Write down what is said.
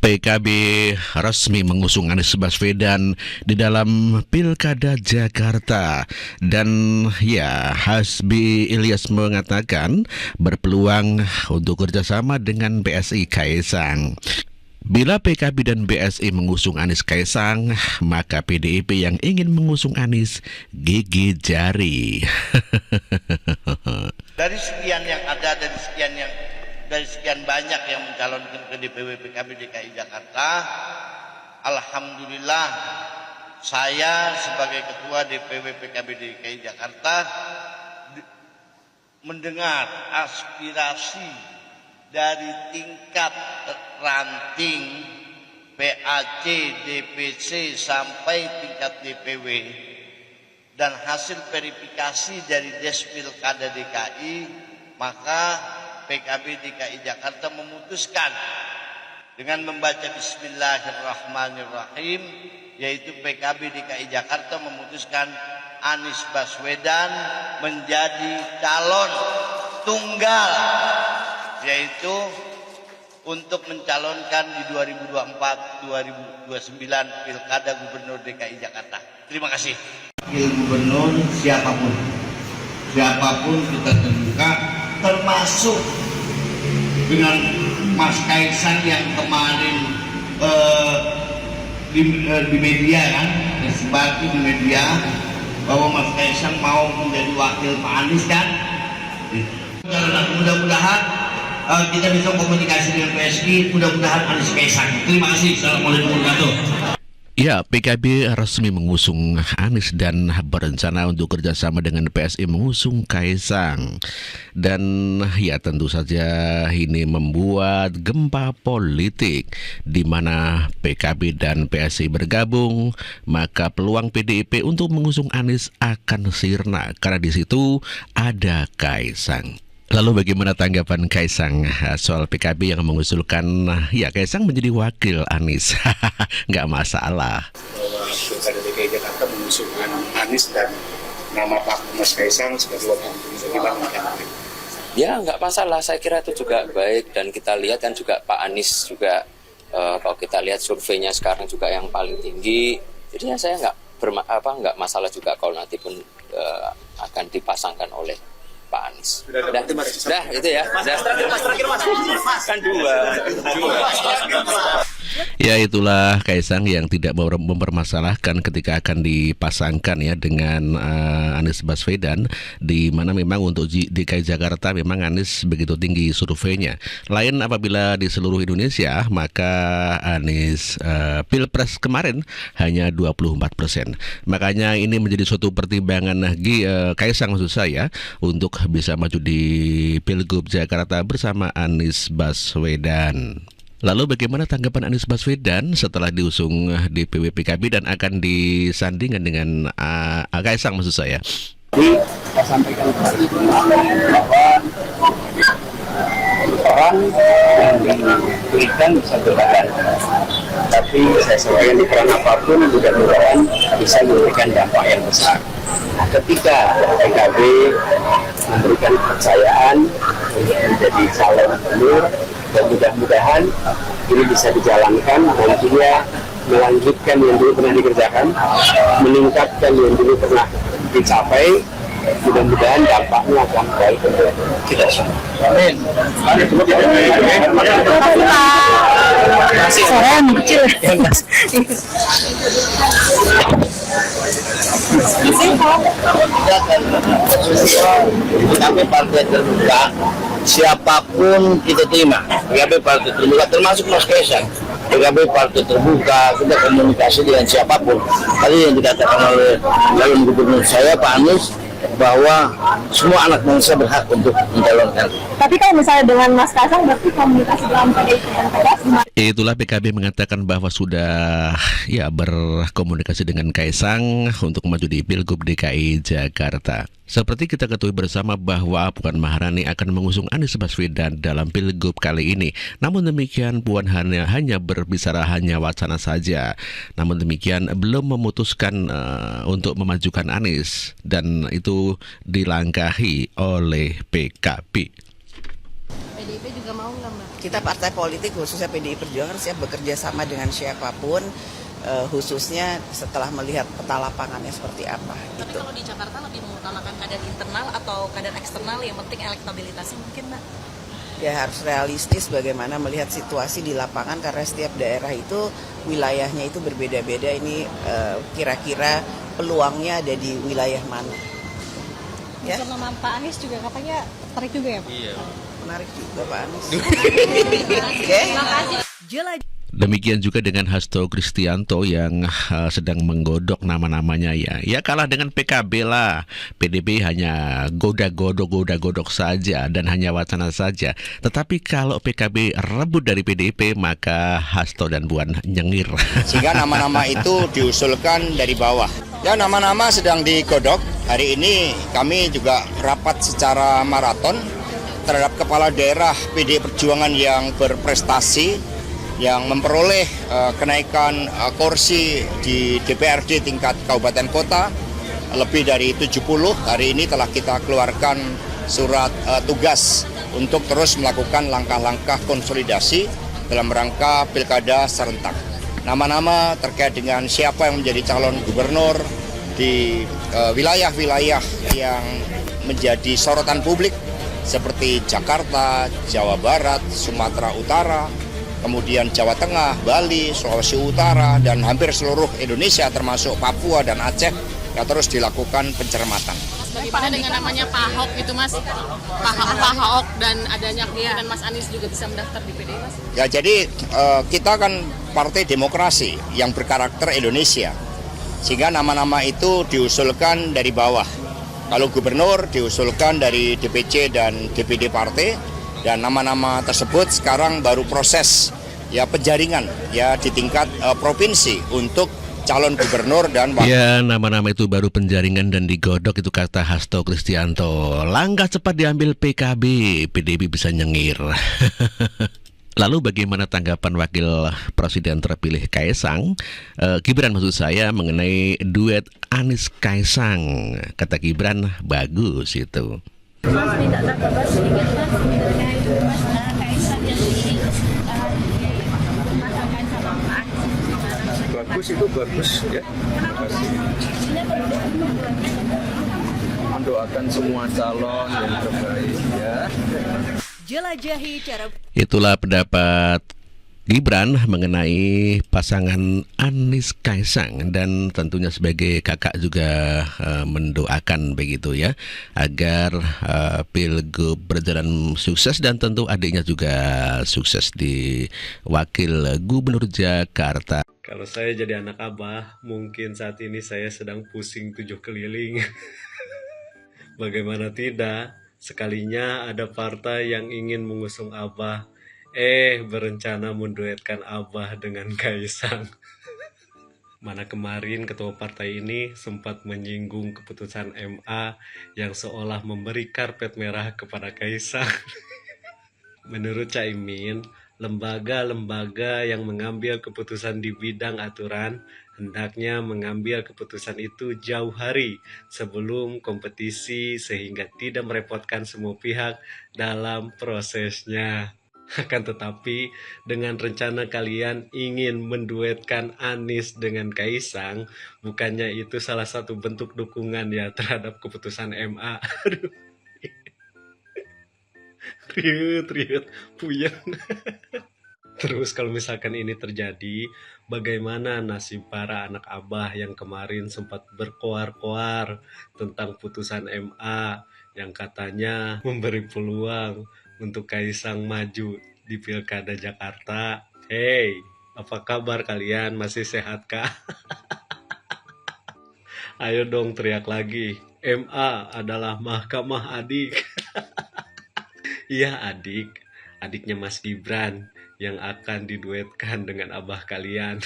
PKB resmi mengusung Anies Baswedan di dalam Pilkada Jakarta. Dan ya, Hasbi Ilyas mengatakan berpeluang untuk kerjasama dengan BSI Kaesang. Bila PKB dan BSI mengusung Anies Kaesang, maka PDIP yang ingin mengusung Anies gigit jari. Dari sekian yang ada, dari sekian banyak yang mencalonkan ke DPW PKB DKI Jakarta, alhamdulillah saya sebagai ketua DPW PKB DKI Jakarta mendengar aspirasi dari tingkat ranting PAC, DPC sampai tingkat DPW, dan hasil verifikasi dari Despilkada DKI, maka PKB DKI Jakarta memutuskan dengan membaca Bismillahirrahmanirrahim, yaitu PKB DKI Jakarta memutuskan Anies Baswedan menjadi calon tunggal, yaitu untuk mencalonkan di 2024-2029 Pilkada Gubernur DKI Jakarta. Terima kasih. Wakil Gubernur siapapun kita terbuka, termasuk dengan Mas Kaesang yang kemarin di media kan, seperti di media bahwa Mas Kaesang mau menjadi wakil Pak Anies kan. Mudah-mudahan kita bisa komunikasi dengan PSI, mudah-mudahan Anies Kaesang. Terima kasih. Assalamualaikum warahmatullahi wabarakatuh. Ya, PKB resmi mengusung Anies dan berencana untuk kerjasama dengan PSI mengusung Kaesang. Dan ya, tentu saja ini membuat gempa politik di mana PKB dan PSI bergabung, maka peluang PDIP untuk mengusung Anies akan sirna karena di situ ada Kaesang. Lalu bagaimana tanggapan Kaesang soal PKB yang mengusulkan ya Kaesang menjadi wakil Anies? Nggak masalah. Pilkada DKI Jakarta mengusung Anies dan nama Pak Mas Kaesang sebagai wakil Anies. Gimana? Ya nggak masalah, saya kira itu juga baik, dan kita lihat kan juga Pak Anies juga kalau kita lihat surveinya sekarang juga yang paling tinggi. Jadi ya saya nggak masalah juga kalau nanti pun akan dipasangkan oleh Pak Anies. Sudah itu ya. Kan dua. Ya, itulah Kaesang yang tidak mempermasalahkan ketika akan dipasangkan ya dengan Anies Baswedan, di mana memang untuk DKI Jakarta memang Anies begitu tinggi surveinya. Lain apabila di seluruh Indonesia, maka Anies Pilpres kemarin hanya 24%. Makanya ini menjadi suatu pertimbangan Kaesang maksud saya untuk bisa maju di Pilgub Jakarta bersama Anies Baswedan. Lalu bagaimana tanggapan Anies Baswedan setelah diusung DPW PKB dan akan disandingkan dengan Kaesang maksud saya? Jadi saya sampaikan tadi bahwa orang yang diberikan bisa berbeda, tapi saya sampaikan di peran apapun mudah-mudahan bisa memberikan dampak yang besar. Ketika PKB memberikan kepercayaan untuk menjadi calon gubernur, dan mudah-mudahan ini bisa dijalankan, nantinya melanjutkan yang dulu pernah dikerjakan, meningkatkan yang dulu pernah dicapai, mudah-mudahan dampaknya akan baik untuk kita semua. Amin. Kami partai terbuka, siapapun kita terima. PKB partai terbuka, termasuk Mas Kaesang. PKB partai terbuka, kita komunikasi dengan siapapun. Tadi yang dikatakan oleh calon gubernur saya Pak Anies, bahwa semua anak bangsa berhak untuk mencalonkan. Tapi kalau misalnya dengan Mas Kaesang berarti komunikasi dalam PDIP dan PKS gimana? Itulah PKB mengatakan bahwa sudah ya berkomunikasi dengan Kaesang untuk maju di Pilgub DKI Jakarta. Seperti kita ketahui bersama bahwa Puan Maharani akan mengusung Anies Baswedan dalam Pilgub kali ini. Namun demikian Puan hanya berbicara hanya wacana saja. Namun demikian belum memutuskan untuk memajukan Anies, dan itu dilangkahi oleh PKB. PDIP juga mau nggak Mbak? kita partai politik khususnya PDI Perjuangan siap bekerja sama dengan siapapun, khususnya setelah melihat peta lapangannya seperti apa. Tapi Gitu. kalau di Jakarta lebih mengutamakan kader internal atau kader eksternal, yang penting elektabilitasnya mungkin, Mbak? Ya harus realistis bagaimana melihat situasi di lapangan karena setiap daerah itu wilayahnya itu berbeda-beda. Ini kira-kira peluangnya ada di wilayah mana? Ya. Nama Pak Anies juga katanya tertarik juga ya Pak? Iya. Menarik juga Pak Anies. Oke. Demikian juga dengan Hasto Kristianto yang sedang menggodok nama-namanya ya. Ya kalah dengan PKB lah. PDB hanya goda-godok saja dan hanya wacana saja. Tetapi kalau PKB rebut dari PDIP maka Hasto dan Puan nyengir. Sehingga nama-nama itu diusulkan dari bawah. Ya nama-nama sedang digodok. Hari ini kami juga rapat secara maraton terhadap kepala daerah PDI Perjuangan yang berprestasi, yang memperoleh kenaikan kursi di DPRD tingkat kabupaten kota lebih dari 70. Hari ini telah kita keluarkan surat tugas untuk terus melakukan langkah-langkah konsolidasi dalam rangka pilkada serentak. Nama-nama terkait dengan siapa yang menjadi calon gubernur di wilayah-wilayah yang menjadi sorotan publik seperti Jakarta, Jawa Barat, Sumatera Utara, kemudian Jawa Tengah, Bali, Sulawesi Utara, dan hampir seluruh Indonesia termasuk Papua dan Aceh yang terus dilakukan pencermatan. Bagaimana dengan namanya Pak Ahok itu Mas? Pak Ahok dan adanya kemudian Mas Anies juga bisa mendaftar di PDI Mas? Ya jadi kita kan partai demokrasi yang berkarakter Indonesia, sehingga nama-nama itu diusulkan dari bawah. Kalau gubernur diusulkan dari DPC dan DPD partai, dan nama-nama tersebut sekarang baru proses ya penjaringan ya di tingkat provinsi untuk calon gubernur dan wakil. Ya, nama-nama itu baru penjaringan dan digodok, itu kata Hasto Kristianto. Langkah cepat diambil PKB, PDIP bisa nyengir. Lalu bagaimana tanggapan Wakil Presiden terpilih Kaisang, Gibran maksud saya, mengenai duet Anies Kaisang? Kata Gibran, bagus itu. Mas minta tanggapan sedikit Mas mengenai Mas Kaisang yang dipasangkan sama Pak Anies. Bagus, itu bagus ya. Terima kasih. Mendoakan semua calon yang terbaik ya. Jelajahi cara. Itulah pendapat Gibran mengenai pasangan Anies Kaisang, dan tentunya sebagai kakak juga mendoakan begitu ya agar Pilgub berjalan sukses, dan tentu adiknya juga sukses di Wakil Gubernur Jakarta. Kalau saya jadi anak abah, mungkin saat ini saya sedang pusing 7 keliling. Bagaimana tidak, sekalinya ada partai yang ingin mengusung abah, berencana menduetkan abah dengan Kaisang. Mana kemarin ketua partai ini sempat menyinggung keputusan MA yang seolah memberi karpet merah kepada Kaisang. Menurut Caimin, lembaga-lembaga yang mengambil keputusan di bidang aturan hendaknya mengambil keputusan itu jauh hari sebelum kompetisi sehingga tidak merepotkan semua pihak dalam prosesnya. Akan tetapi, dengan rencana kalian ingin menduetkan Anies dengan Kaisang, bukannya itu salah satu bentuk dukungan ya terhadap keputusan MA? Aduh. Riut, puyeng. Terus kalau misalkan ini terjadi, bagaimana nasib para anak abah yang kemarin sempat berkoar-koar tentang putusan MA yang katanya memberi peluang untuk Kaisang maju di Pilkada Jakarta? Hey, apa kabar kalian? Masih sehat kah? Ayo dong teriak lagi. MA adalah mahkamah adik. Iya adik, adiknya Mas Gibran yang akan diduetkan dengan abah kalian.